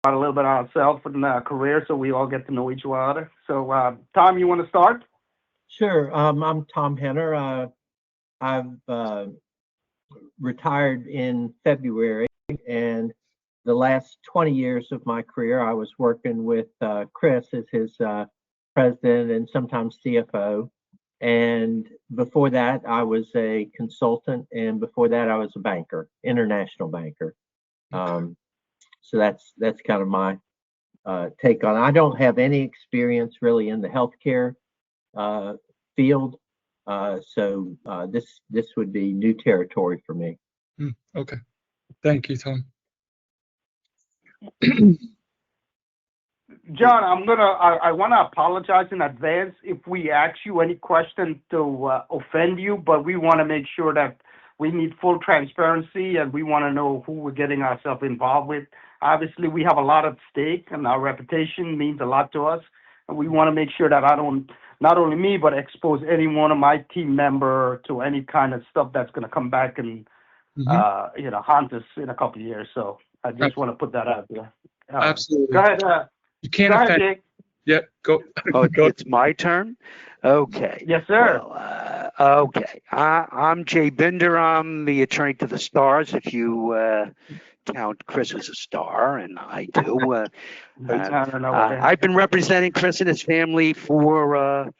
a little bit on ourselves and career, so we all get to know each other. So, Tom, you want to start? Sure. I'm Tom Henner. I've retired in February, and the last 20 years of my career, I was working with Chris as his president and sometimes CFO. And before that, I was a consultant, and before that, I was a banker, international banker. So that's kind of my take on it. I don't have any experience really in the healthcare field, so this would be new territory for me. Okay, thank you, Tom. John, I want to apologize in advance if we ask you any question to offend you, but we want to make sure that we need full transparency and we want to know who we're getting ourselves involved with. Obviously, we have a lot at stake and our reputation means a lot to us. And we want to make sure that I don't, not only me, but expose any one of my team member to any kind of stuff that's going to come back and, haunt us in a couple of years. So I just want to put that out there. Absolutely. Go ahead. You can't go offend. ahead, Jake. Yeah, go. Oh, go. it's my turn? Okay. Yes, sir. Well, okay. I'm Jay Binder. I'm the attorney to the stars, if you count Chris as a star, and I do. I've been representing Chris and his family for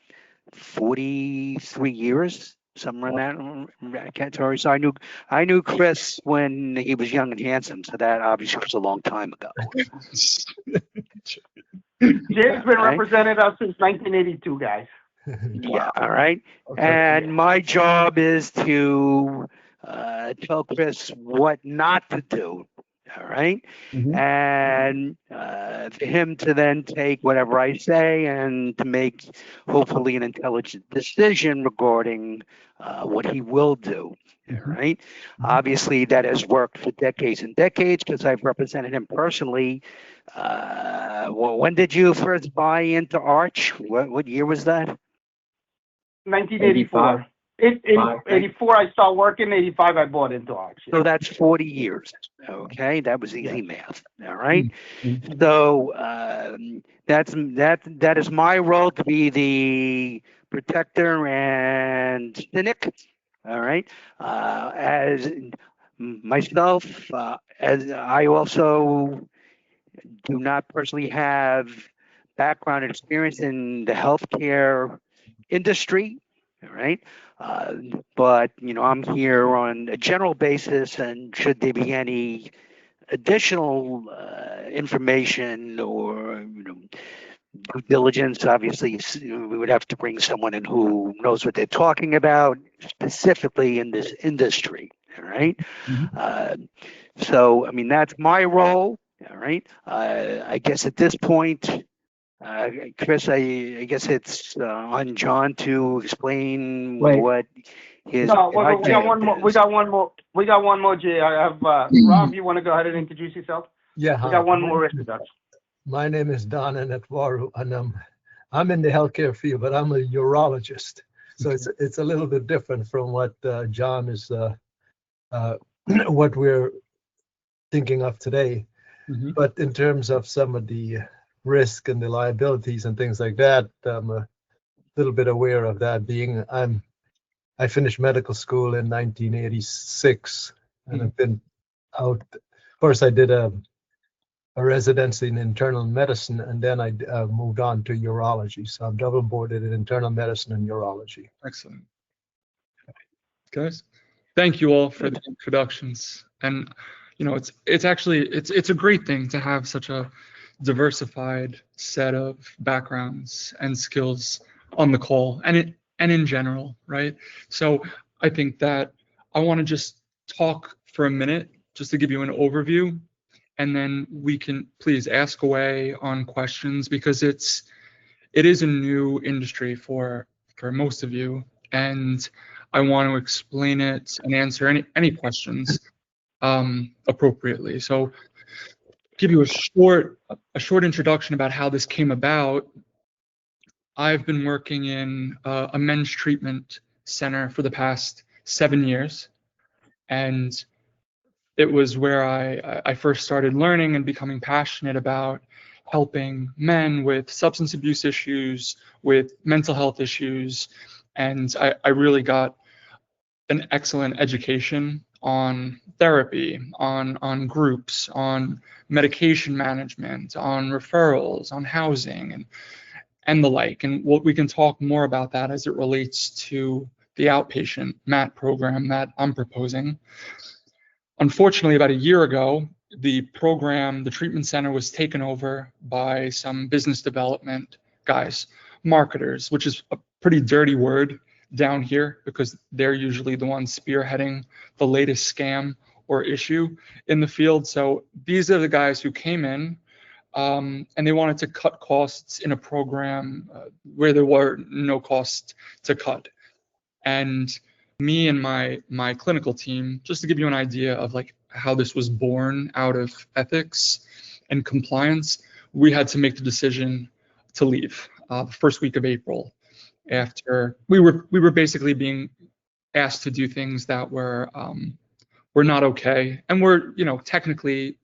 43 years, somewhere in that category. So I knew Chris when he was young and handsome, so that obviously was a long time ago. Jake's been representing us since 1982, guys. Yeah, all right. Okay. And my job is to tell Chris what not to do, all right? And for him to then take whatever I say and to make hopefully an intelligent decision regarding what he will do, all right? Obviously, that has worked for decades and decades because I've represented him personally. When did you first buy into Arch? What year was that? 1984. 84, I started working. 85, I bought into Arch. So that's 40 years. Okay, that was easy math. All right. So that is my role to be the protector and cynic. All right. As myself, as I also do not personally have background and experience in the healthcare industry. All right. But, I'm here on a general basis, and should there be any additional information or, due diligence, obviously we would have to bring someone in who knows what they're talking about, specifically in this industry. All right. So, that's my role. All right. I guess at this point, Chris, I guess it's on John to explain what his. No, we got one more. We got one more, Jay. I have Rob. You want to go ahead and introduce yourself? Yeah. We got one more introduction. My name is Don Anetwaru, and I'm in the healthcare field, but I'm a urologist. So it's a little bit different from what John is, what we're thinking of today. But in terms of some of the risk and the liabilities and things like that, I'm a little bit aware of that. Being I finished medical school in 1986, and I've been out. First, I did a residency in internal medicine, and then I moved on to urology. So I'm double boarded in internal medicine and urology. Excellent. Guys, thank you all for the introductions. And it's actually it's a great thing to have such a diversified set of backgrounds and skills on the call and in general, right? So I think that I want to just talk for a minute just to give you an overview, and then we can please ask away on questions, because it is a new industry for most of you, and I want to explain it and answer any questions appropriately. So give you a short introduction about how this came about. I've been working in a men's treatment center for the past 7 years, and it was where I first started learning and becoming passionate about helping men with substance abuse issues, with mental health issues. And I really got an excellent education on therapy, on groups, on medication management, on referrals, on housing, and the like. And what we can talk more about that as it relates to the outpatient MAT program that I'm proposing. Unfortunately, about a year ago, the program, the treatment center, was taken over by some business development guys, marketers, which is a pretty dirty word down here because they're usually the ones spearheading the latest scam or issue in the field. So these are the guys who came in and they wanted to cut costs in a program where there were no costs to cut. And me and my clinical team, just to give you an idea of like how this was born out of ethics and compliance, we had to make the decision to leave the first week of April, after we were basically being asked to do things that were not okay and were, you know, technically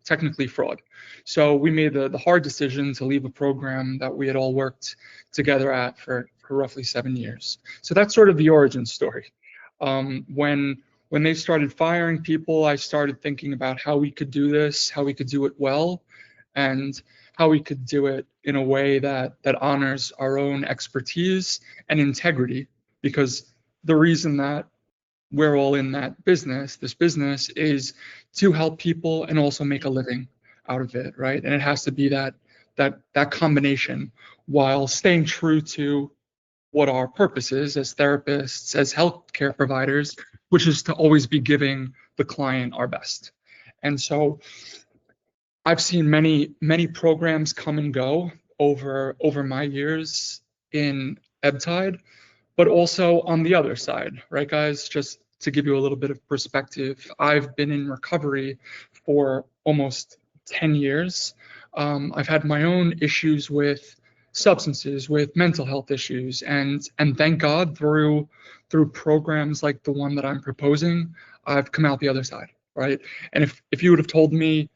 fraud. So we made the hard decision to leave a program that we had all worked together at for roughly 7 years. So that's sort of the origin story. When they started firing people, I started thinking about how we could do this, how we could do it well, and how we could do it in a way that honors our own expertise and integrity. Because the reason that we're all in this business is to help people and also make a living out of it, right? And it has to be that combination while staying true to what our purpose is as therapists, as healthcare providers, which is to always be giving the client our best. And so I've seen many programs come and go over my years in EBTIDE, but also on the other side, right, guys? Just to give you a little bit of perspective, I've been in recovery for almost 10 years. I've had my own issues with substances, with mental health issues, and thank God through programs like the one that I'm proposing, I've come out the other side, right? And if you would have told me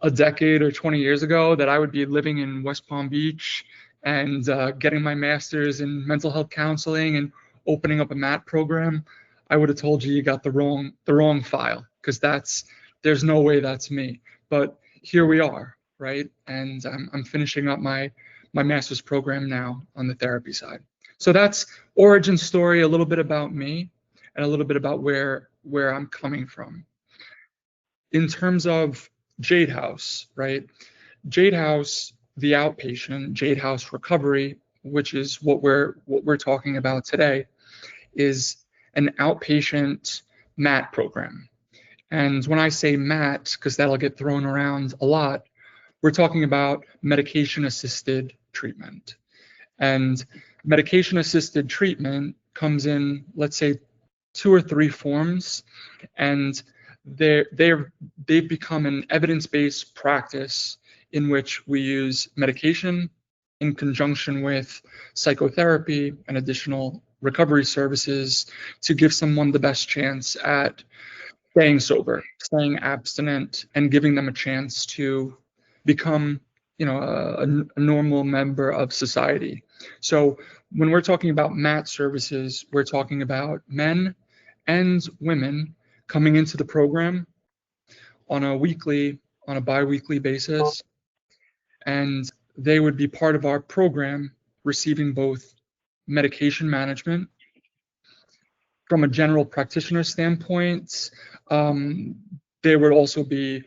a decade or 20 years ago that I would be living in West Palm Beach and getting my master's in mental health counseling and opening up a MAT program, I would have told you you got the wrong file, because there's no way that's me. But here we are, right? And I'm finishing up my master's program now on the therapy side. So that's origin story, a little bit about me and a little bit about where I'm coming from. In terms of Jade House, right? Jade House, the outpatient, Jade House Recovery, which is what we're talking about today, is an outpatient MAT program. And when I say MAT, because that'll get thrown around a lot, we're talking about medication-assisted treatment. And medication-assisted treatment comes in, let's say, 2 or 3 forms, and they've become an evidence-based practice in which we use medication in conjunction with psychotherapy and additional recovery services to give someone the best chance at staying sober, staying abstinent, and giving them a chance to become, a normal member of society. So when we're talking about MAT services, we're talking about men and women coming into the program on a bi-weekly basis, and they would be part of our program receiving both medication management. From a general practitioner standpoint, there would also be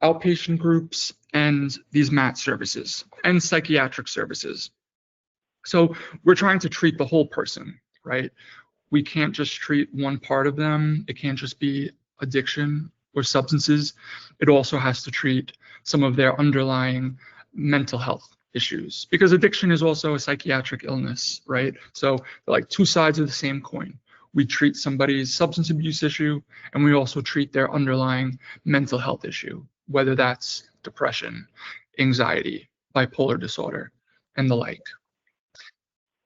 outpatient groups and these MAT services and psychiatric services. So we're trying to treat the whole person, right? We can't just treat one part of them. It can't just be addiction or substances. It also has to treat some of their underlying mental health issues, because addiction is also a psychiatric illness, right? So they're like 2 sides of the same coin. We treat somebody's substance abuse issue, and we also treat their underlying mental health issue, whether that's depression, anxiety, bipolar disorder, and the like.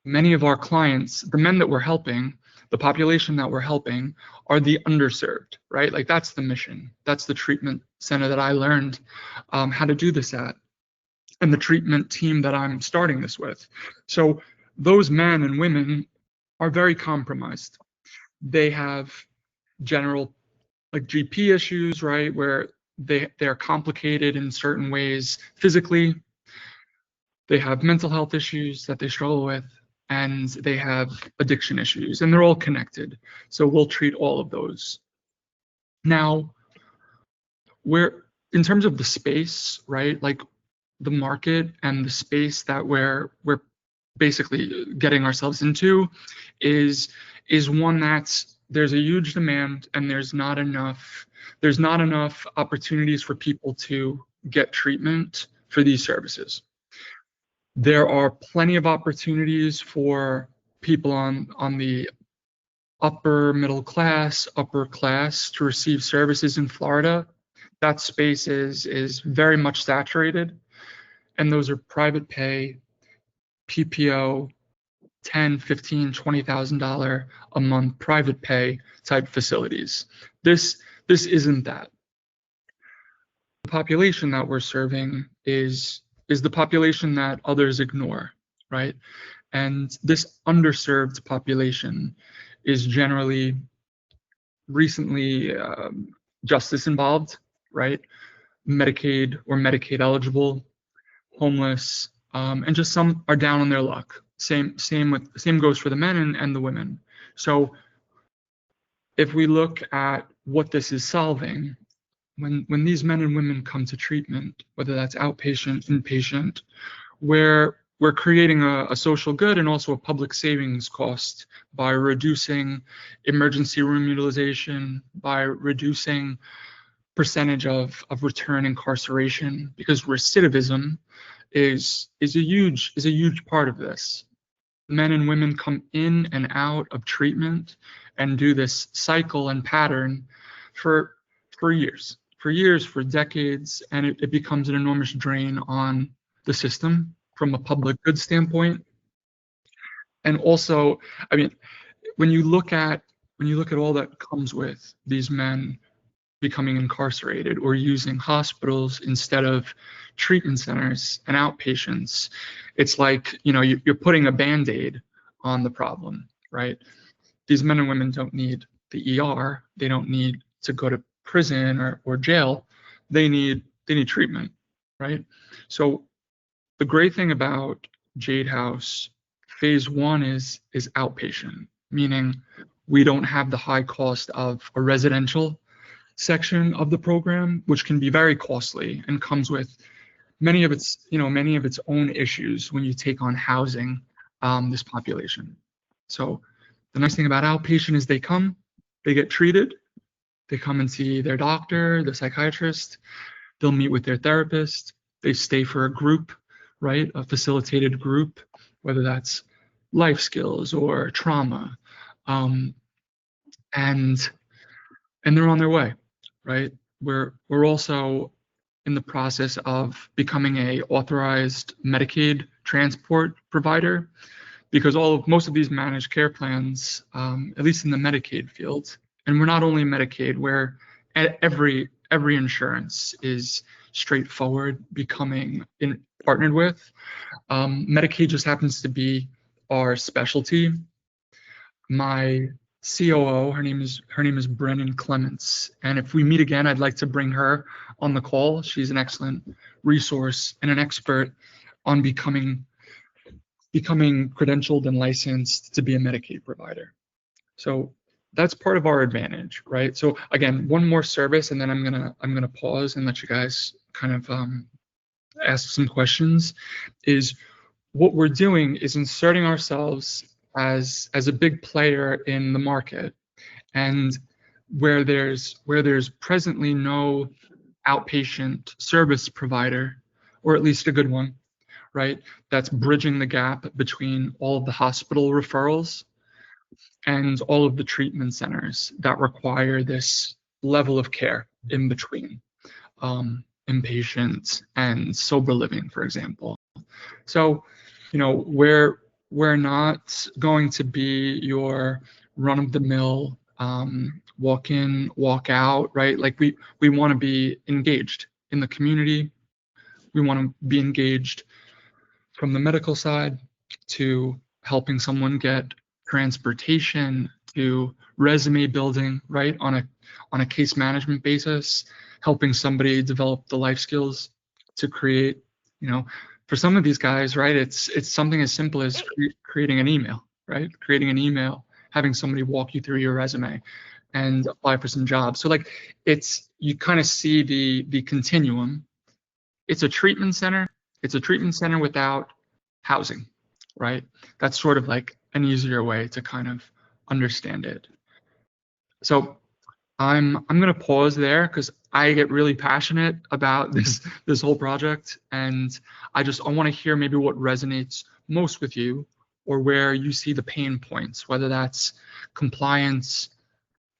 Many of our clients, the men that we're helping, the population that we're helping are the underserved, right? Like that's the mission. That's the treatment center that I learned how to do this at, and the treatment team that I'm starting this with. So those men and women are very compromised. They have general like GP issues, right? Where they're complicated in certain ways physically. They have mental health issues that they struggle with, and they have addiction issues, and they're all connected. So we'll treat all of those. Now, in terms of the space, right? Like the market and the space that we're basically getting ourselves into is one that's there's a huge demand, and there's not enough opportunities for people to get treatment for these services. There are plenty of opportunities for people on the upper middle class, upper class to receive services in Florida. That space is very much saturated, and those are private pay, PPO, $10,000, $15,000, $20,000 a month private pay type facilities. This isn't that. The population that we're serving is the population that others ignore, right? And this underserved population is generally recently justice involved, right? Medicaid or Medicaid eligible, homeless, and just some are down on their luck. Same goes for the men and the women. So if we look at what this is solving, when these men and women come to treatment, whether that's outpatient, inpatient, we're creating a social good and also a public savings cost by reducing emergency room utilization, by reducing percentage of return incarceration, because recidivism is a huge part of this. Men and women come in and out of treatment and do this cycle and pattern for years, for decades, and it becomes an enormous drain on the system from a public good standpoint. And also, I mean, when you look at all that comes with these men becoming incarcerated or using hospitals instead of treatment centers and outpatients, it's like, you're putting a Band-Aid on the problem, right? These men and women don't need the ER. They don't need to go to prison or jail. They need treatment, right? So the great thing about Jade House phase 1 is outpatient, meaning we don't have the high cost of a residential section of the program, which can be very costly and comes with many of its own issues when you take on housing this population. So the nice thing about outpatient is they get treated, they come and see their doctor, the psychiatrist, they'll meet with their therapist, they stay for a group, right? A facilitated group, whether that's life skills or trauma, and they're on their way, right? We're also in the process of becoming a authorized Medicaid transport provider, because most of these managed care plans, at least in the Medicaid field, and we're not only Medicaid, where every insurance is straightforward becoming partnered with. Medicaid just happens to be our specialty. My COO, her name is Brennan Clements, and if we meet again, I'd like to bring her on the call. She's an excellent resource and an expert on becoming credentialed and licensed to be a Medicaid provider. So that's part of our advantage, right? So again, one more service, and then I'm gonna pause and let you guys kind of ask some questions. Is what we're doing is inserting ourselves as a big player in the market, and where there's presently no outpatient service provider, or at least a good one, right? That's bridging the gap between all of the hospital referrals and all of the treatment centers that require this level of care in between, inpatient and sober living, for example. So, we're not going to be your run-of-the-mill walk in, walk out, right? Like we want to be engaged in the community. We want to be engaged from the medical side to helping someone get transportation to resume building, right? On a case management basis, helping somebody develop the life skills to create, for some of these guys, right? It's something as simple as creating an email, right? Creating an email, having somebody walk you through your resume and apply for some jobs. So like you kind of see the continuum. It's a treatment center. It's a treatment center without housing, right? That's sort of like an easier way to kind of understand it. So I'm gonna pause there because I get really passionate about this whole project, and I want to hear maybe what resonates most with you, or where you see the pain points, whether that's compliance,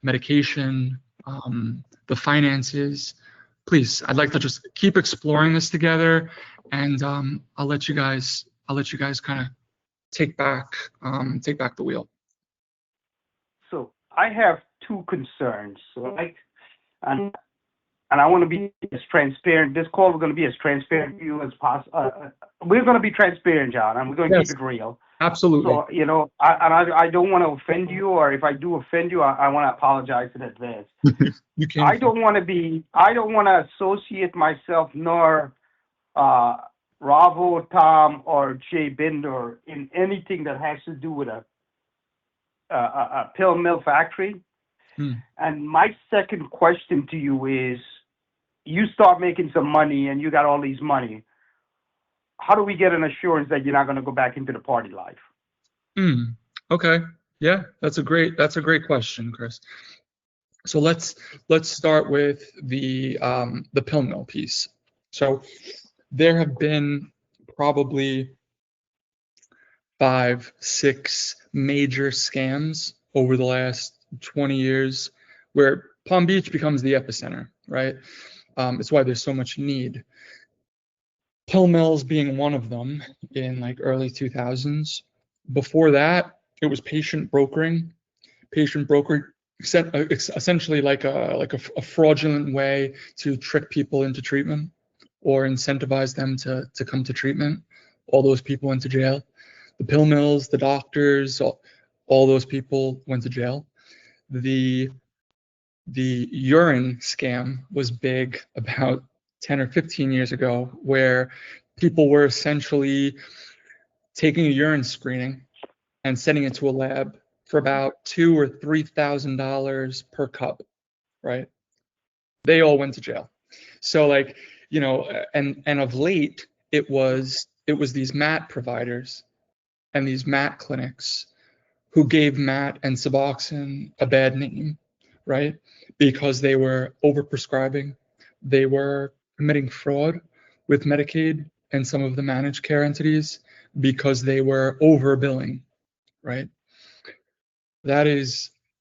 medication, the finances. Please, I'd like to just keep exploring this together, and I'll let you guys kind of take back the wheel. So I have two concerns, right? And I want to be as transparent. This call, we're going to be as transparent with you as possible. We're going to be transparent, John, and we're going to keep it real. Absolutely. So, I don't want to offend you, or if I do offend you, I want to apologize in advance. You can. I don't want to associate myself nor Ravo, Tom, or Jay Binder in anything that has to do with a pill mill factory. And my second question to you is, you start making some money and you got all these money. How do we get an assurance that you're not going to go back into the party life? Okay. Yeah, that's a great question, Chris. So let's start with the pill mill piece. So there have been probably 5-6 major scams over the last 20 years where Palm Beach becomes the epicenter, right? It's why there's so much need. Pill mills being one of them in like early 2000s. Before that, it was patient brokering. Patient broker, essentially like a fraudulent way to trick people into treatment or incentivize them to come to treatment. All those people went to jail. The pill mills, the doctors, all those people went to jail. The urine scam was big about 10 or 15 years ago, where people were essentially taking a urine screening and sending it to a lab for about $2,000 or $3,000 per cup, right? They all went to jail. So like, and of late, it was these MAT providers and these MAT clinics who gave MAT and Suboxone a bad name, right? Because they were overprescribing, they were committing fraud with Medicaid and some of the managed care entities because they were overbilling, right?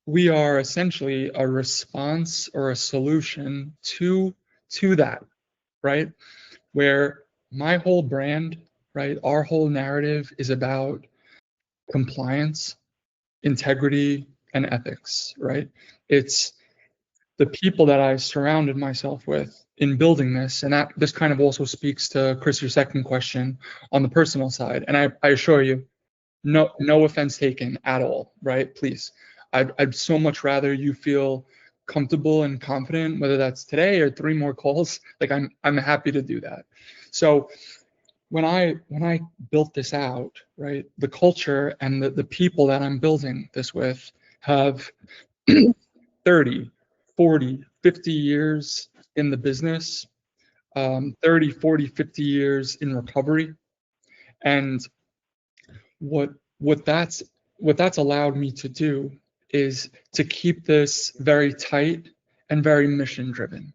We are essentially a response or a solution to that, right? Where my whole brand, right, our whole narrative is about compliance, integrity, and ethics, right? It's the people that I surrounded myself with in building this, and that this kind of also speaks to Chris, your second question on the personal side. And I assure you, no offense taken at all, right? Please, I'd so much rather you feel comfortable and confident, whether that's today or 3 more calls. Like I'm happy to do that. So when I built this out, right, the culture and the people that I'm building this with have 30, 40, 50 years in the business, 30, 40, 50 years in recovery. And what that's allowed me to do is to keep this very tight and very mission driven.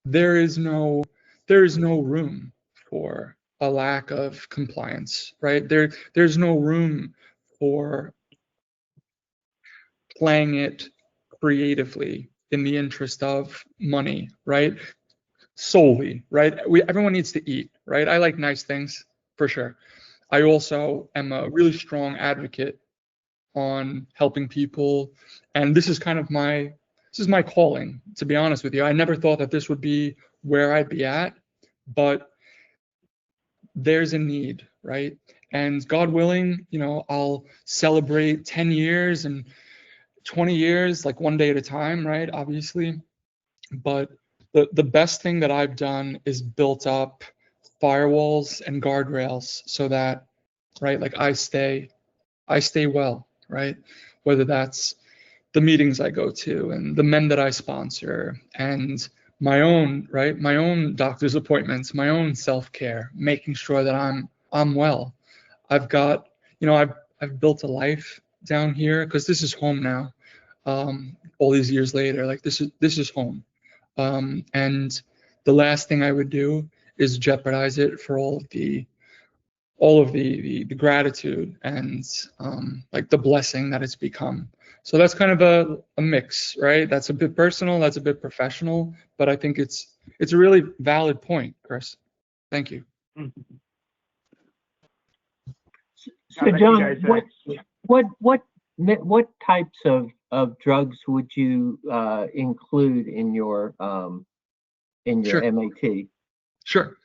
There is no room for a lack of compliance, right? There's no room for playing it creatively in the interest of money, right? Solely, right? Everyone needs to eat, right? I like nice things for sure. I also am a really strong advocate on helping people, and this is kind of my calling, to be honest with you. I never thought that this would be where I'd be at, but there's a need, right? And God willing, I'll celebrate 10 years and 20 years, like one day at a time, right? Obviously. But the best thing that I've done is built up firewalls and guardrails so that, right, like I stay well, right? Whether that's the meetings I go to and the men that I sponsor and my own doctor's appointments, my own self-care, making sure that I'm well. I've got, I've built a life down here because this is home now. All these years later, like this is home. And the last thing I would do is jeopardize it for all of the gratitude and like the blessing that it's become. So that's kind of a mix, right? That's a bit personal, that's a bit professional, but I think it's a really valid point, Chris. Thank you. So John, what types of drugs would you include in your Sure. MAT? Sure.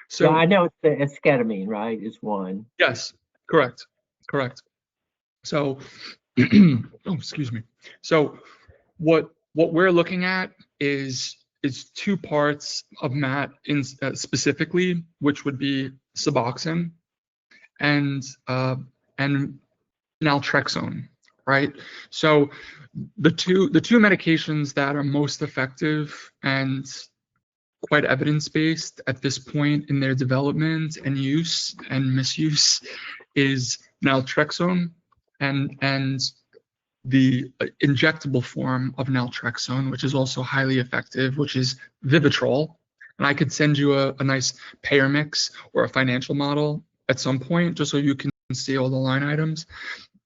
So I know it's the esketamine, right? Is one. Yes, correct. So, oh, excuse me. So, what we're looking at is two parts of MAT in specifically, which would be Suboxone and naltrexone, right? So, the two medications that are most effective and quite evidence-based at this point in their development and use and misuse is naltrexone and the injectable form of naltrexone, which is also highly effective, which is Vivitrol. And I could send you a nice payer mix or a financial model at some point, just so you can see all the line items.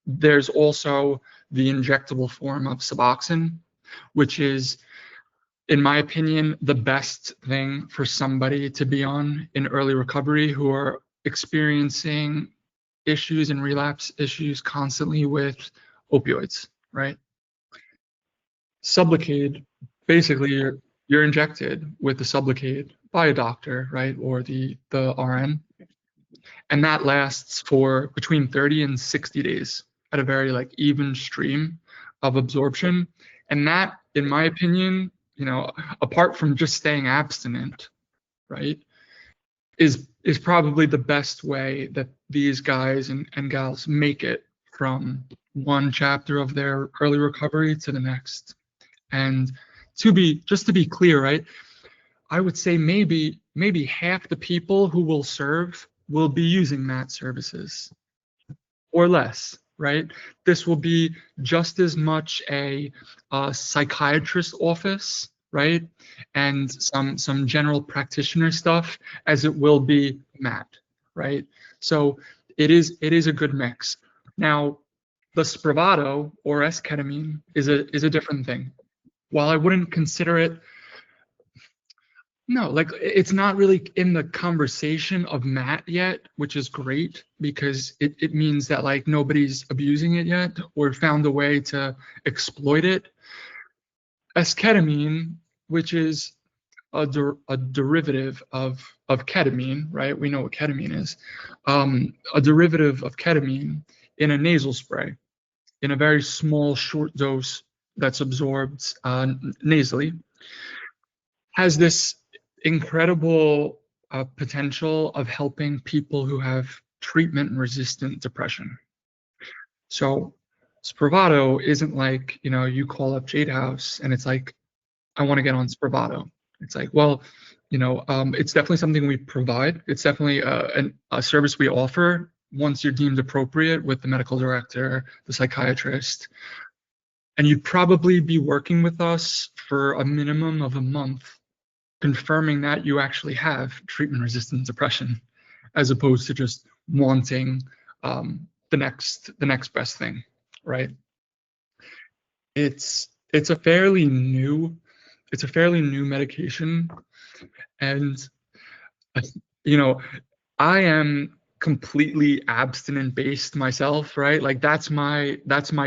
There's also the injectable form of Suboxone, which is, in my opinion, the best thing for somebody to be on in early recovery who are experiencing issues and relapse issues constantly with opioids, right? Sublocade, basically you're injected with the Sublocade by a doctor, right? Or the RN. And that lasts for between 30 and 60 days at a very like even stream of absorption. And that, in my opinion, apart from just staying abstinent, right, is probably the best way that these guys and gals make it from one chapter of their early recovery to the next. And to be clear, right, I would say maybe half the people who will serve will be using MAT services or less, right? This will be just as much a psychiatrist office, right, and some general practitioner stuff as it will be MAT, right? So it is a good mix. Now, the Spravato or esketamine is a different thing. While I wouldn't consider it, no, like it's not really in the conversation of MAT yet, which is great because it means that like nobody's abusing it yet or found a way to exploit it. Esketamine, which is a derivative of ketamine, right? We know what ketamine is. A derivative of ketamine in a nasal spray, in a very small, short dose that's absorbed nasally, has this incredible potential of helping people who have treatment-resistant depression. So Spravato isn't like, you call up Jade House and it's like, I want to get on Spravato. It's like, well, it's definitely something we provide. It's definitely a service we offer once you're deemed appropriate with the medical director, the psychiatrist. And you'd probably be working with us for a minimum of a month, confirming that you actually have treatment-resistant depression, as opposed to just wanting the next best thing, right? It's a fairly new medication, and I am completely abstinent based myself, right? Like that's my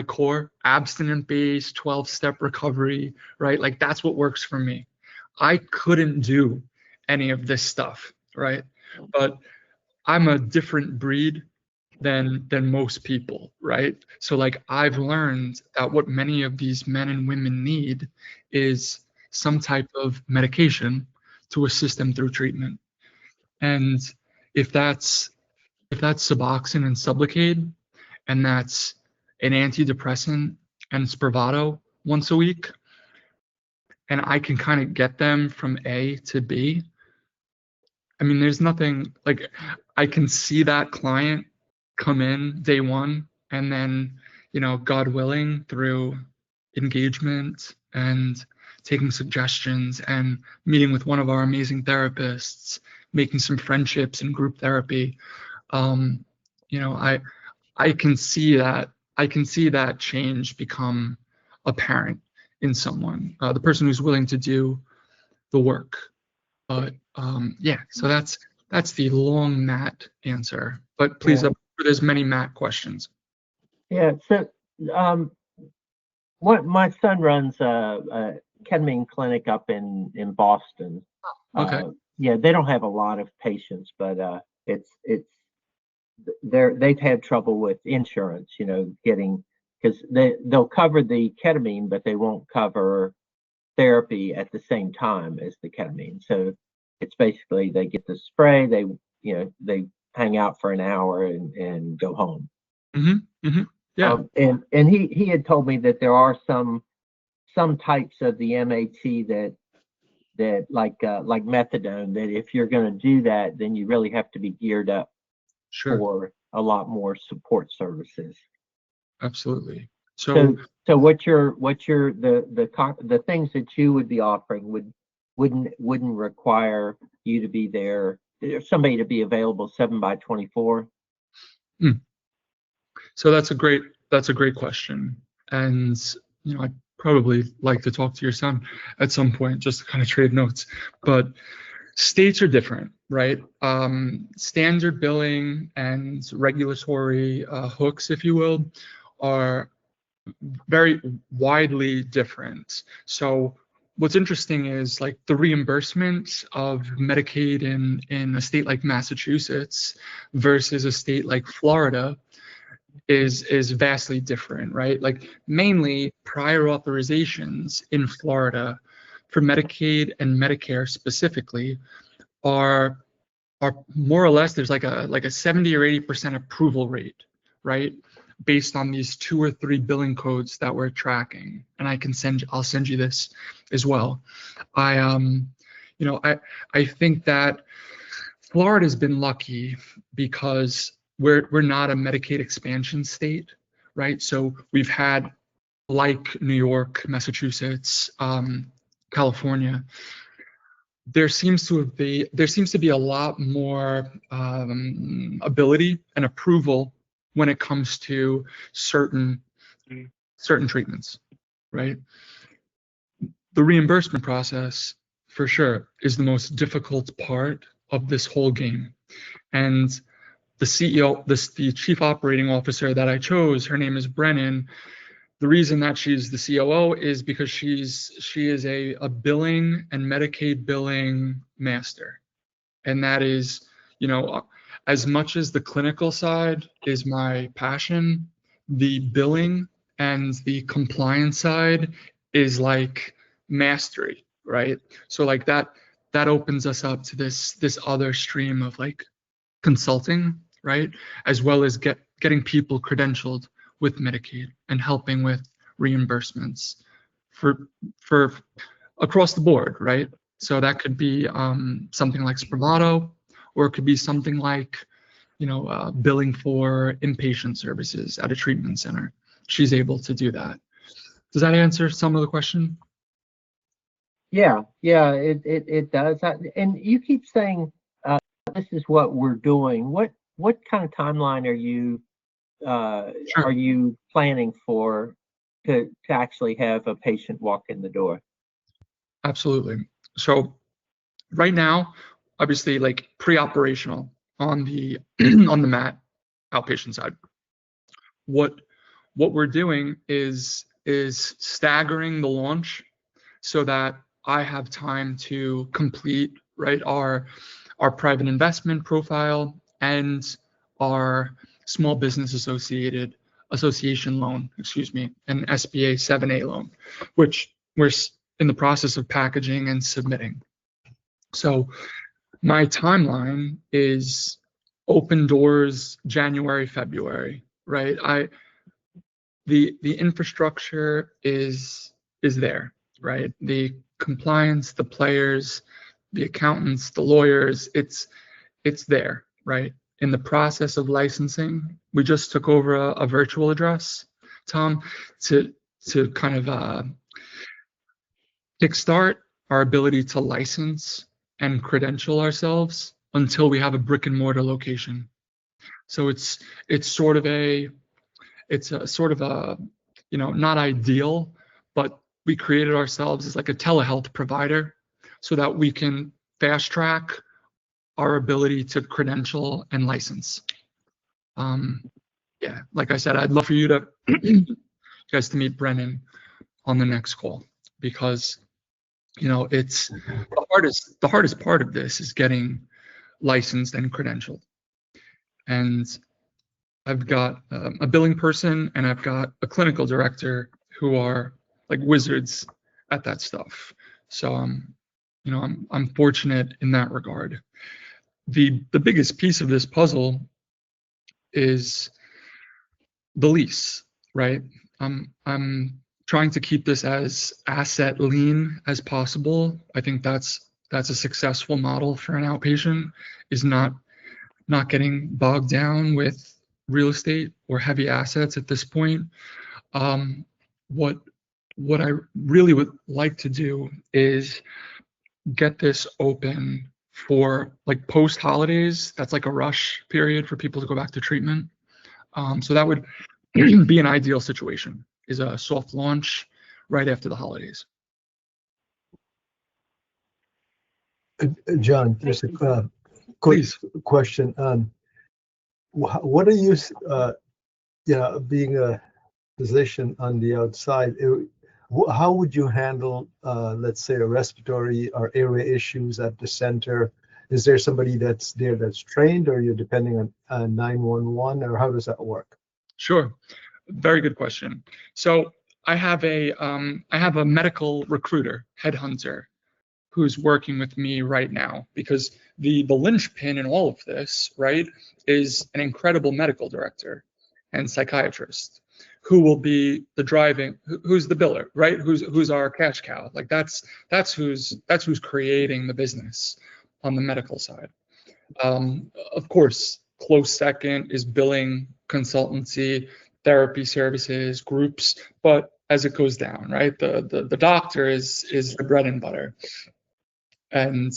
core, abstinent based 12-step recovery, right? Like that's what works for me. I couldn't do any of this stuff, right? But I'm a different breed than most people, right? So like I've learned that what many of these men and women need is some type of medication to assist them through treatment. And if that's Suboxone and Sublocade, and that's an antidepressant and Spravato once a week, and I can kind of get them from A to B, I mean, there's nothing like I can see that client come in day one, and then, God willing, through engagement and taking suggestions and meeting with one of our amazing therapists, making some friendships in group therapy, um, I can see that change become apparent in someone, the person who's willing to do the work. But yeah, so that's the long Matt answer. But please, Yeah. there's many Matt questions. Yeah. So, what my son runs a ketamine clinic up in Boston. Okay. Yeah, they don't have a lot of patients, but it's they've had trouble with insurance, getting, because they'll cover the ketamine, but they won't cover therapy at the same time as the ketamine. So it's basically they get the spray, they hang out for an hour and go home. Mm-hmm. Mm-hmm. Yeah. And he had told me that there are some types of the MAT that like methadone, that if you're going to do that, then you really have to be geared up Sure. for a lot more support services. Absolutely. So what the things that you would be offering wouldn't require you to be there, somebody to be available 7/24. So that's a great question, and I'd probably like to talk to your son at some point just to kind of trade notes. But states are different, right? Standard billing and regulatory hooks, if you will, are very widely different. So what's interesting is like the reimbursement of Medicaid in a state like Massachusetts versus a state like Florida is vastly different, right? Like mainly prior authorizations in Florida for Medicaid and Medicare specifically are more or less, there's like a 70 or 80% approval rate, right? Based on these 2 or 3 billing codes that we're tracking. And I'll send you this as well. I think that Florida's been lucky because we're not a Medicaid expansion state, right? So we've had, like New York, Massachusetts, California, there seems to be a lot more ability and approval when it comes to certain treatments, right? The reimbursement process, for sure, is the most difficult part of this whole game. And the CEO, the chief operating officer that I chose, her name is Brennan. The reason that she's the COO is because she is a billing and Medicaid billing master. And that is, as much as the clinical side is my passion, the billing and the compliance side is like mastery, right? So like that opens us up to this other stream of like consulting, right? As well as getting people credentialed with Medicaid and helping with reimbursements for across the board, right? So that could be something like Spravato, or it could be something like, billing for inpatient services at a treatment center. She's able to do that. Does that answer some of the question? Yeah, it does. And you keep saying this is what we're doing. What kind of timeline are you planning for to actually have a patient walk in the door? Absolutely. So right now, obviously, like pre-operational, on the on the mat outpatient side. What we're doing is staggering the launch so that I have time to complete, right, our private investment profile and our small business association loan, an SBA 7A loan, which we're in the process of packaging and submitting. So my timeline is open doors January, February, right? The infrastructure is there, right? The compliance, the players, the accountants, the lawyers, it's there, right? In the process of licensing, we just took over a virtual address, Tom, to kind of kickstart our ability to license and credential ourselves until we have a brick and mortar location. So it's sort of a not ideal, but we created ourselves as like a telehealth provider so that we can fast track our ability to credential and license. Yeah, like I said, I'd love for you to guys to meet Brennan on the next call, because it's the hardest part of this is getting licensed and credentialed. And I've got a billing person and I've got a clinical director who are like wizards at that stuff. So I'm fortunate in that regard. The biggest piece of this puzzle is the lease, right? I'm trying to keep this as asset lean as possible. I think that's a successful model for an outpatient, is not getting bogged down with real estate or heavy assets at this point. What I really would like to do is get this open for like post holidays. That's like a rush period for people to go back to treatment. So that would be an ideal situation, is a soft launch right after the holidays. John, just a quick Please. question. What are you, being a physician on the outside, how would you handle, let's say, a respiratory or airway issues at the center? Is there somebody that's there that's trained, or you're depending on 911, or how does that work? Sure. Very good question. So I have a medical recruiter, headhunter, who's working with me right now, because the linchpin in all of this, right, is an incredible medical director and psychiatrist who will be the driving, who's the biller, right? Who's our cash cow. Like that's who's creating the business on the medical side. Of course, close second is billing, consultancy, therapy services, groups, but as it goes down, right? The doctor is the bread and butter. And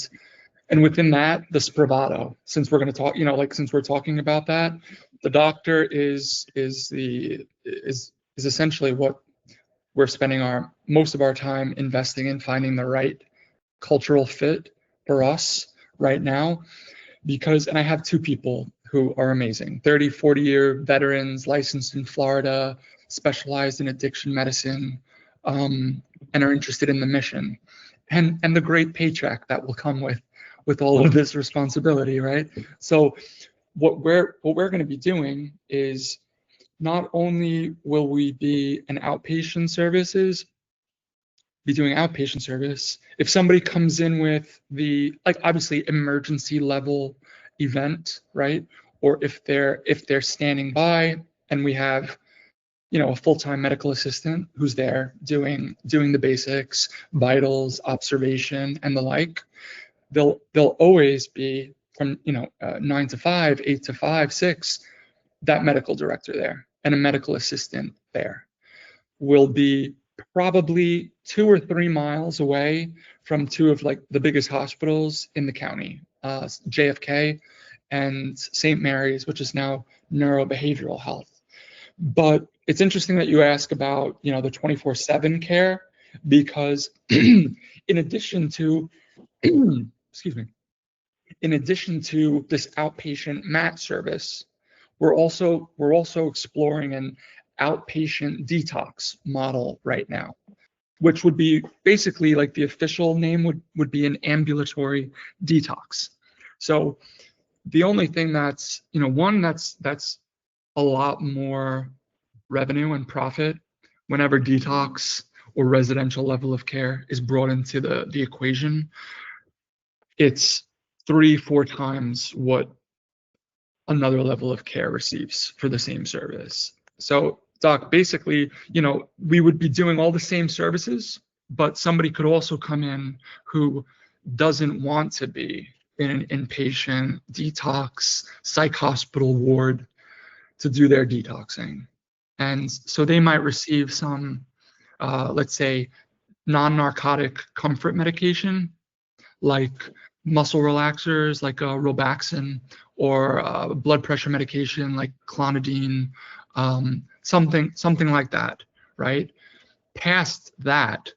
within that, the Spravato, since we're going to talk, since we're talking about that, the doctor is essentially what we're spending most of our time investing in, finding the right cultural fit for us right now. And I have two people who are amazing, 30, 40-year veterans, licensed in Florida, specialized in addiction medicine, and are interested in the mission and the great paycheck that will come with all of this responsibility, right? So what we're going to be doing is, not only will we be doing outpatient service, if somebody comes in with obviously emergency level event, right? Or if they're standing by and we have a full-time medical assistant who's there doing the basics, vitals, observation, and the like, they'll always be from 9 to 5, 8 to 5, 6, that medical director there and a medical assistant there will be probably 2 or 3 miles away from two of the biggest hospitals in the county, JFK and St. Mary's, which is now neurobehavioral health. But it's interesting that you ask about the 24/7 care, because in addition to in addition to this outpatient MAT service, we're also exploring an outpatient detox model right now, which would be basically like the official name would be an ambulatory detox. So the only thing that's, one that's a lot more revenue and profit whenever detox or residential level of care is brought into the equation. It's 3-4 times what another level of care receives for the same service. So Doc, basically, we would be doing all the same services, but somebody could also come in who doesn't want to be in an inpatient detox psych hospital ward to do their detoxing. And so they might receive some, let's say, non-narcotic comfort medication, like muscle relaxers, like Robaxin, or blood pressure medication like Clonidine, something like that, right? Past that,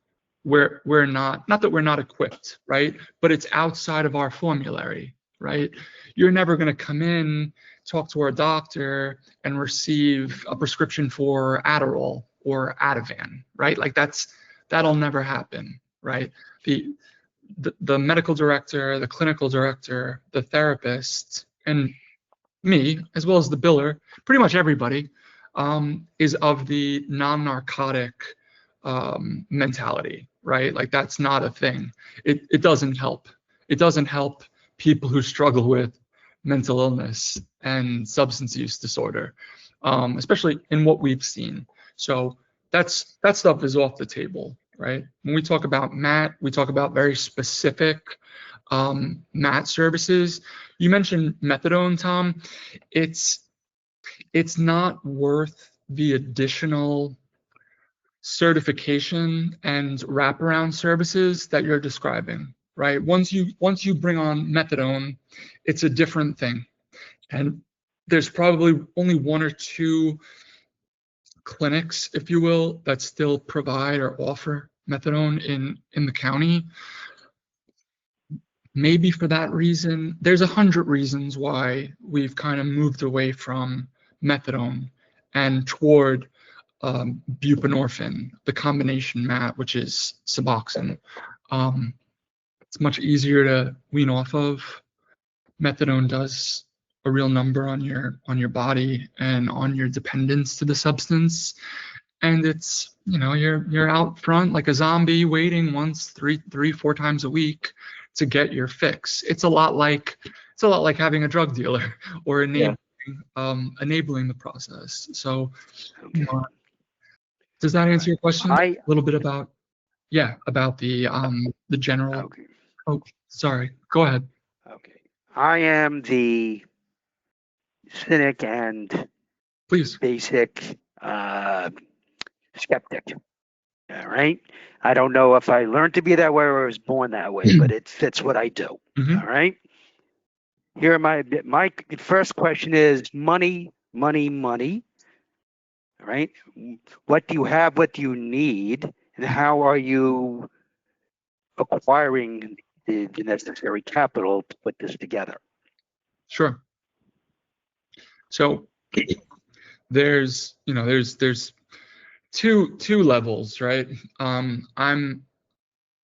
we're not that we're not equipped, right? But it's outside of our formulary, right? You're never going to come in, talk to our doctor, and receive a prescription for Adderall or Ativan, right? Like that'll never happen, right? The medical director, the clinical director, the therapist, and me, as well as the biller, pretty much everybody, is of the non-narcotic mentality, right? Like that's not a thing. It doesn't help. It doesn't help people who struggle with mental illness and substance use disorder, especially in what we've seen. So that stuff is off the table, right? When we talk about MAT, we talk about very specific MAT services. You mentioned methadone, Tom. It's not worth the additional certification and wraparound services that you're describing, right? Once you bring on methadone, it's a different thing. And there's probably only 1 or 2 clinics, if you will, that still provide or offer methadone in the county. Maybe for that reason, there's 100 reasons why we've kind of moved away from methadone and toward buprenorphine, the combination MAT, which is Suboxone. It's much easier to wean off of. Methadone does a real number on your body and on your dependence to the substance, and it's you're out front like a zombie waiting once 3-4 times a week to get your fix. It's a lot like having a drug dealer or enabling the process. So does that answer your question? A little bit about the general. Okay. Oh, sorry. Go ahead. Okay. I am the cynic and Please. basic skeptic. All right. I don't know if I learned to be that way or I was born that way, but it fits what I do. Mhm. All right. Here my first question is money. All right. What do you have? What do you need? And how are you acquiring the necessary capital to put this together? Sure. So there's two levels, right? I'm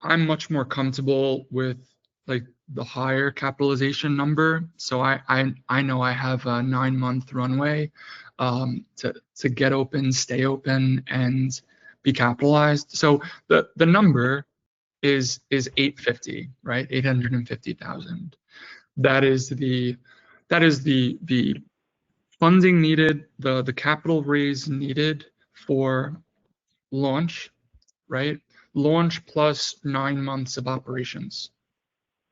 much more comfortable with like the higher capitalization number. So I know I have a 9-month runway to get open, stay open, and be capitalized. So the number is 850, right? 850,000. That is the funding needed, the capital raise needed for launch, right? Launch plus 9 months of operations,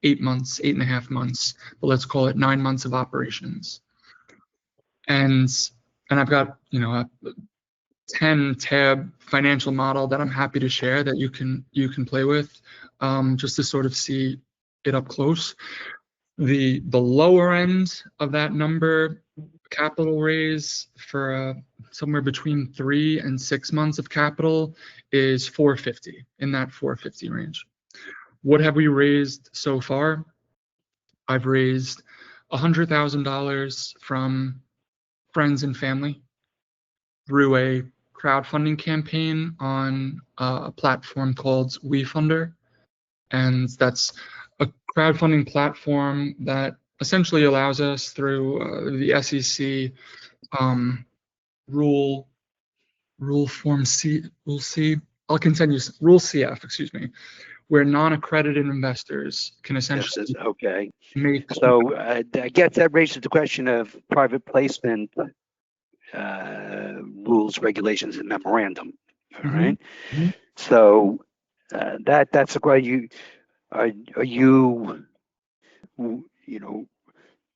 8 months, 8.5 months, but let's call it 9 months of operations. And I've got, a 10-tab financial model that I'm happy to share that you can play with, just to sort of see it up close. The lower end of that number, capital raise for somewhere between 3 and 6 months of capital, is 450, in that 450 range. What have we raised so far? I've raised $100,000 from friends and family through a crowdfunding campaign on a platform called WeFunder. And that's a crowdfunding platform that essentially allows us through the SEC Rule CF, excuse me, where non-accredited investors can essentially Okay. make. So I guess that raises the question of private placement rules, regulations, and memorandum. All right. Mhm. So that's why you are you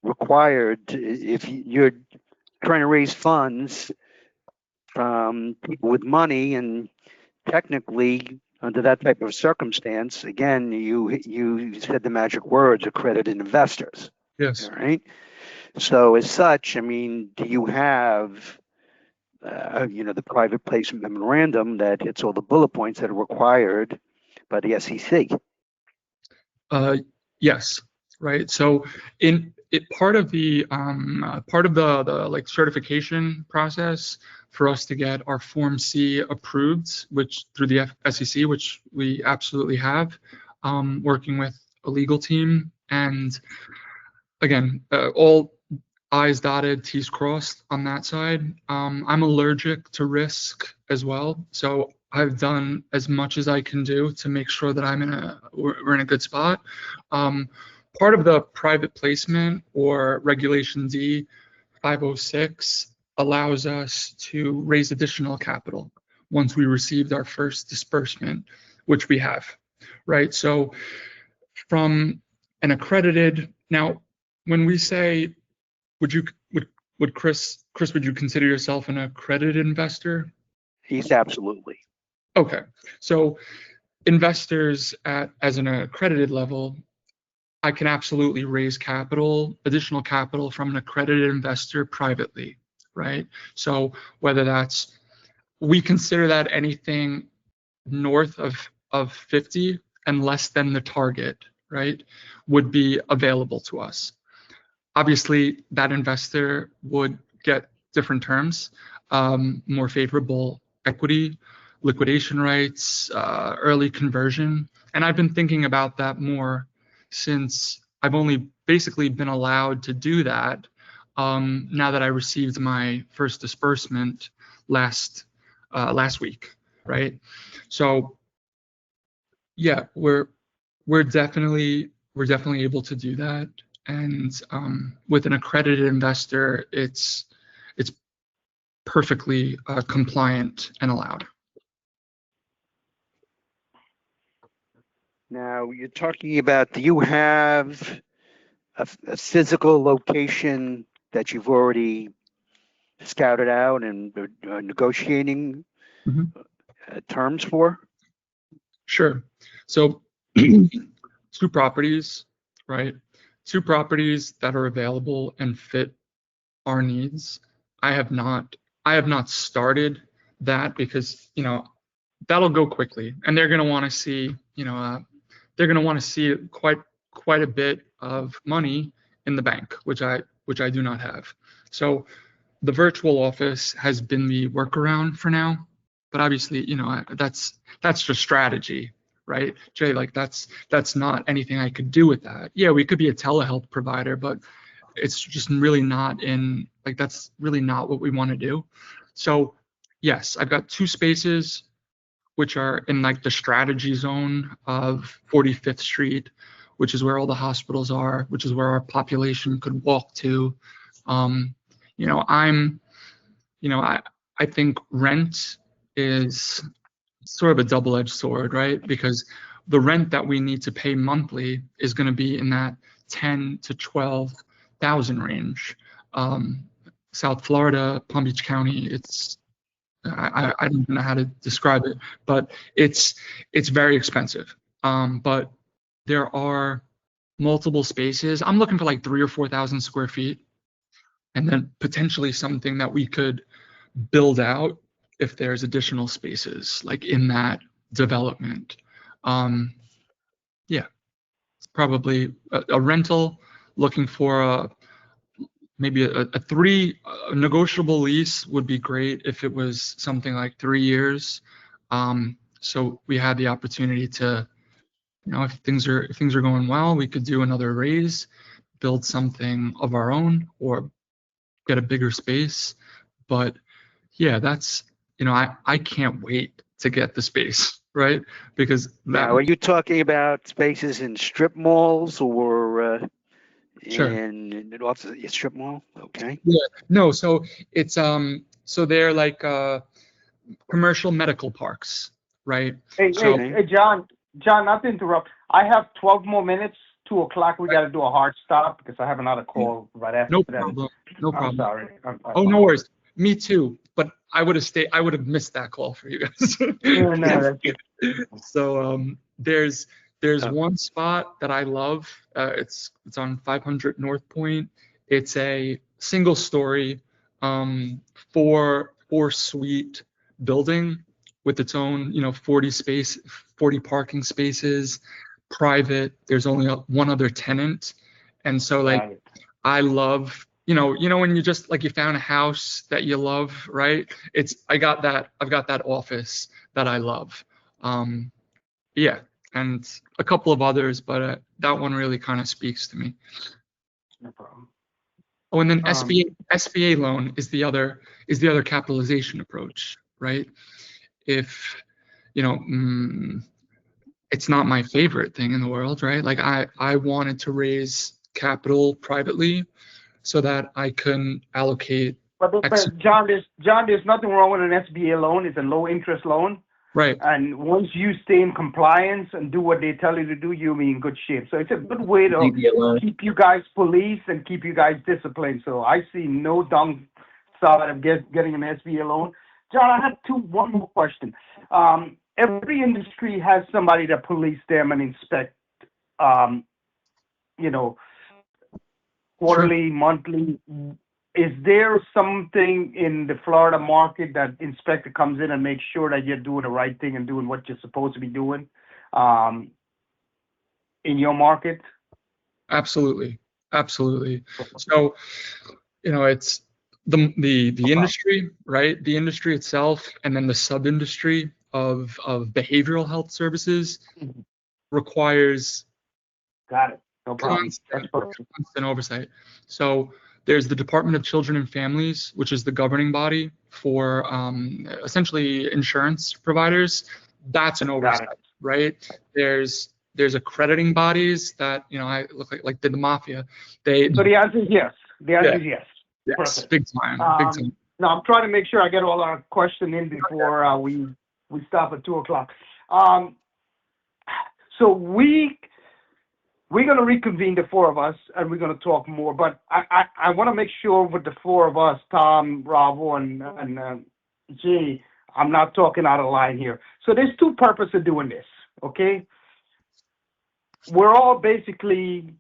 required if you're trying to raise funds from people with money, and technically under that type of circumstance, again, you said the magic words, accredited investors. Yes. All right. So as such, I mean, do you have the private placement memorandum that hits all the bullet points that are required by the SEC? Yes, right. So in it, part of the like certification process for us to get our Form C approved, which through the SEC, which we absolutely have, working with a legal team, and again, all I's dotted, T's crossed on that side. I'm allergic to risk as well, so I've done as much as I can do to make sure that we're in a good spot. Part of the private placement or Regulation D 506 allows us to raise additional capital once we received our first disbursement, which we have, right? So from an accredited, now when we say, would Chris, would you consider yourself an accredited investor? He's absolutely. Okay, so investors as an accredited level, I can absolutely raise capital, additional capital from an accredited investor privately, right? So whether we consider that anything north of 50 and less than the target, right, would be available to us. Obviously, that investor would get different terms, more favorable equity, liquidation rights, early conversion. And I've been thinking about that more since I've only basically been allowed to do that now that I received my first disbursement last week, right? So yeah, we're definitely able to do that. And with an accredited investor, it's perfectly compliant and allowed. Now you're talking about, do you have a physical location that you've already scouted out and are negotiating terms for? Sure. So 2 properties, right? 2 properties that are available and fit our needs. I have not started that because, that'll go quickly, and they're going to want to see, quite a bit of money in the bank, which I do not have. So the virtual office has been the workaround for now, but obviously, that's just strategy, right? Jay, like that's not anything I could do with that. Yeah, we could be a telehealth provider, but it's just really not that's really not what we want to do. So yes, I've got 2 spaces which are in like the strategy zone of 45th Street, which is where all the hospitals are, which is where our population could walk to. I think rent is sort of a double-edged sword, right? Because the rent that we need to pay monthly is going to be in that 10 to 12,000 range. South Florida, Palm Beach County, I don't know how to describe it, but it's very expensive. But there are multiple spaces. I'm looking for like 3,000 or 4,000 square feet, and then potentially something that we could build out if there's additional spaces like in that development. Yeah, probably a rental looking for maybe a three negotiable lease would be great if it was something like 3 years. So we had the opportunity to, if things are going well, we could do another raise, build something of our own, or get a bigger space. But yeah, that's, I can't wait to get the space, right? Because Now, are you talking about spaces in strip malls or Sure. in off the strip mall? Okay. Yeah, no, so it's so they're like commercial medical parks, right? Hey, So hey, John, not to interrupt. I have 12 more minutes. 2 o'clock, we got to do a hard stop because I have another call right after no that. problem, no I'm problem. sorry. Oh, no worries. Me too. But I would have missed that call for you guys. No, that's it. So there's one spot that I love. It's on 500 North Point. It's a single story, 4 suite building with its own 40 parking spaces, private. There's only one other tenant, and so like Got it. I love, when you just like you found a house that you love, right? I've got that office that I love. Yeah, and a couple of others, but that one really kind of speaks to me. No problem. Oh, and then SBA loan is the other capitalization approach, right? If it's not my favorite thing in the world, right? Like I wanted to raise capital privately so that I can allocate. But John, there's nothing wrong with an SBA loan. It's a low interest loan. Right. And once you stay in compliance and do what they tell you to do, you'll be in good shape. So it's a good way to keep you guys policed and keep you guys disciplined. So I see no downside of getting an SBA loan. John, I have one more question. Every industry has somebody that police them and inspect, quarterly, monthly. Is there something in the Florida market that inspector comes in and makes sure that you're doing the right thing and doing what you're supposed to be doing in your market? Absolutely. So, it's the industry, right? The industry itself, and then the sub-industry of behavioral health services requires Got it. No problem. constant oversight. So there's the Department of Children and Families, which is the governing body for essentially insurance providers. That's an oversight, right? There's accrediting bodies that I look like the mafia. So the answer is yes. The answer is yes. Yes, Perfect. big time. Now I'm trying to make sure I get all our questions in before we stop at 2 o'clock. So we're going to reconvene, the 4 of us, and we're going to talk more. But I want to make sure with the 4 of us, Tom, Ravo, and Jay, I'm not talking out of line here. So there's 2 purposes of doing this, okay? We're all basically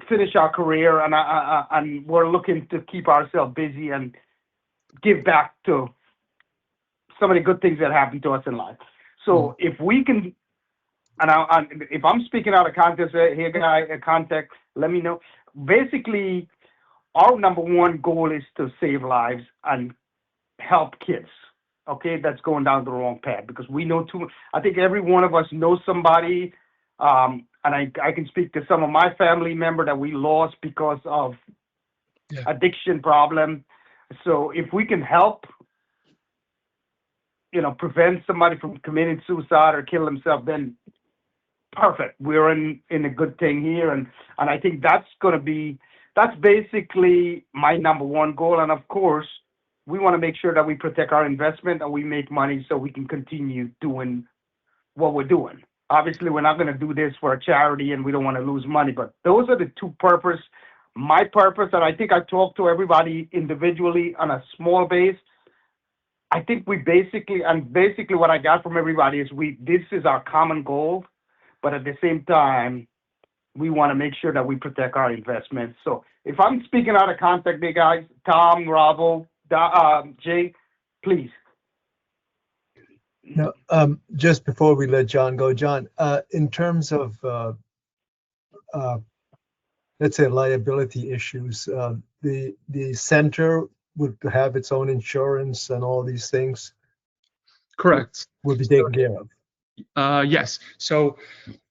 finish our career, and we're looking to keep ourselves busy and give back to some of the good things that happen to us in life. So if we can, and if I'm speaking out of context here, context, let me know. Basically, our number one goal is to save lives and help kids, okay, that's going down the wrong path, because we know I think every one of us knows somebody, and I can speak to some of my family member that we lost because of addiction problem. So if we can help, prevent somebody from committing suicide or kill themselves, then perfect. We're in a good thing here, and I think that's basically my number one goal. And of course, we want to make sure that we protect our investment and we make money so we can continue doing what we're doing. Obviously, we're not going to do this for a charity, and we don't want to lose money. But those are the 2 purposes. My purpose, and I think I talked to everybody individually on a small base. I think basically what I got from everybody is this is our common goal. But at the same time, we want to make sure that we protect our investments. So if I'm speaking out of context, big guys, Tom, Ravo, Jay, please. No, just before we let John go, John, in terms of let's say, liability issues, the center would have its own insurance and all these things Correct. would be taken care of. Yes. So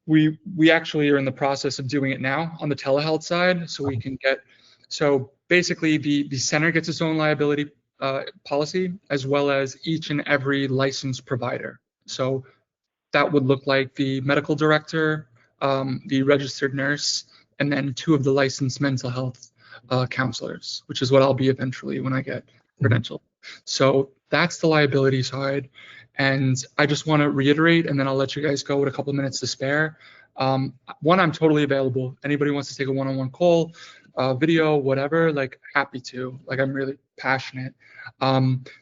we actually are in the process of doing it now on the telehealth side, so we can get. So basically, the center gets its own liability policy, as well as each and every licensed provider. So that would look like the medical director, the registered nurse, and then 2 of the licensed mental health counselors, which is what I'll be eventually when I get credentialed. So that's the liability side. And I just want to reiterate, and then I'll let you guys go with a couple minutes to spare. One, I'm totally available. Anybody wants to take a one-on-one call, video, whatever, like happy to. Like I'm really passionate.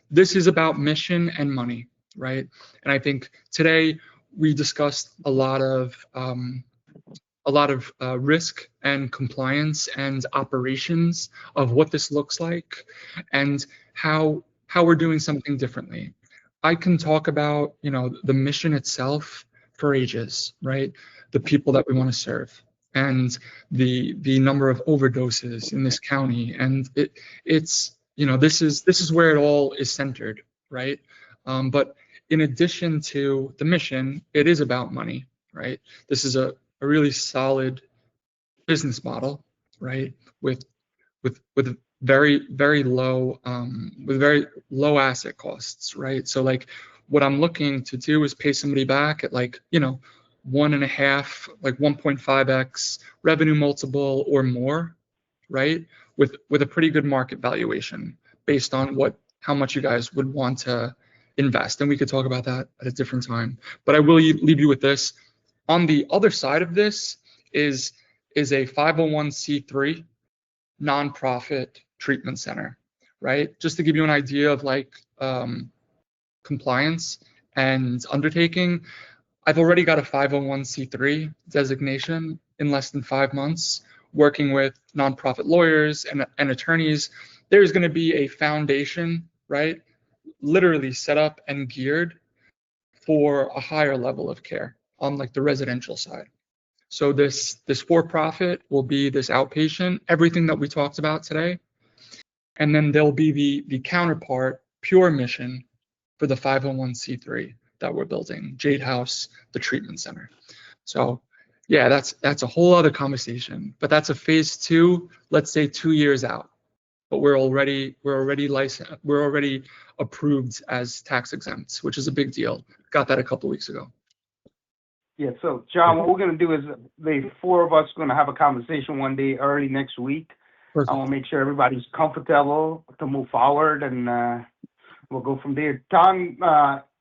This is about mission and money, right? And I think today we discussed a lot of risk and compliance and operations of what this looks like and how we're doing something differently. I can talk about, you know, the mission itself for ages, right? The people that we want to serve and the number of overdoses in this county, and it's you know, this is where it all is centered, right? But in addition to the mission, it is about money, right? This is a really solid business model, right? With very low asset costs, right? So like what I'm looking to do is pay somebody back at like, you know, 1.5, like 1.5x revenue multiple or more, right? With a pretty good market valuation based on how much you guys would want to invest. And we could talk about that at a different time. But I will leave you with this. On the other side of this is a 501c3 nonprofit treatment center, right? Just to give you an idea of like compliance and undertaking, I've already got a 501c3 designation in less than 5 months, working with nonprofit lawyers and attorneys. There's going to be a foundation, right? Literally set up and geared for a higher level of care on like the residential side. So this for-profit will be this outpatient, everything that we talked about today. And then there'll be the counterpart, pure mission for the 501c3 that we're building, Jade House, the treatment center. So yeah, that's a whole other conversation, but that's a phase 2, let's say 2 years out. But we're already licensed, we're already approved as tax exempt, which is a big deal. Got that a couple weeks ago. Yeah, so John, what we're gonna do is the 4 of us are gonna have a conversation one day early next week. Perfect. I wanna make sure everybody's comfortable to move forward, and we'll go from there. Tom,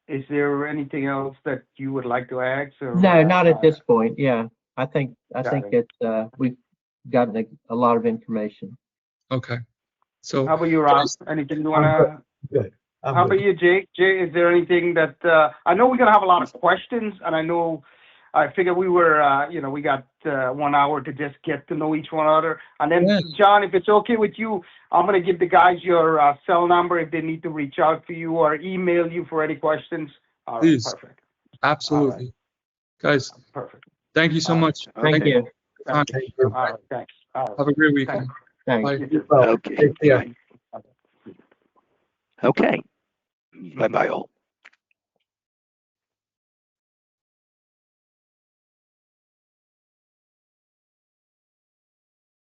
is there anything else that you would like to add? Or, No, not at this point. Yeah, I think it. it's we've gotten a lot of information. Okay. So How about you, Ross? Anything you wanna? Good. I'm How good. about you, Jake? Jay, is there anything that I know we're gonna have a lot of questions, and I figured we were, we got 1 hour to just get to know each one another. And then, Yes. John, if it's okay with you, I'm gonna give the guys your cell number if they need to reach out to you or email you for any questions. All right, Please. perfect. absolutely. Guys, Perfect. thank you so All right. much. Thank Okay. you. Thank Thank you. you. All right, thanks. All right. Have a great weekend. Thanks. Thanks. Bye. You too. Well, Okay. take care. Okay. Bye-bye all.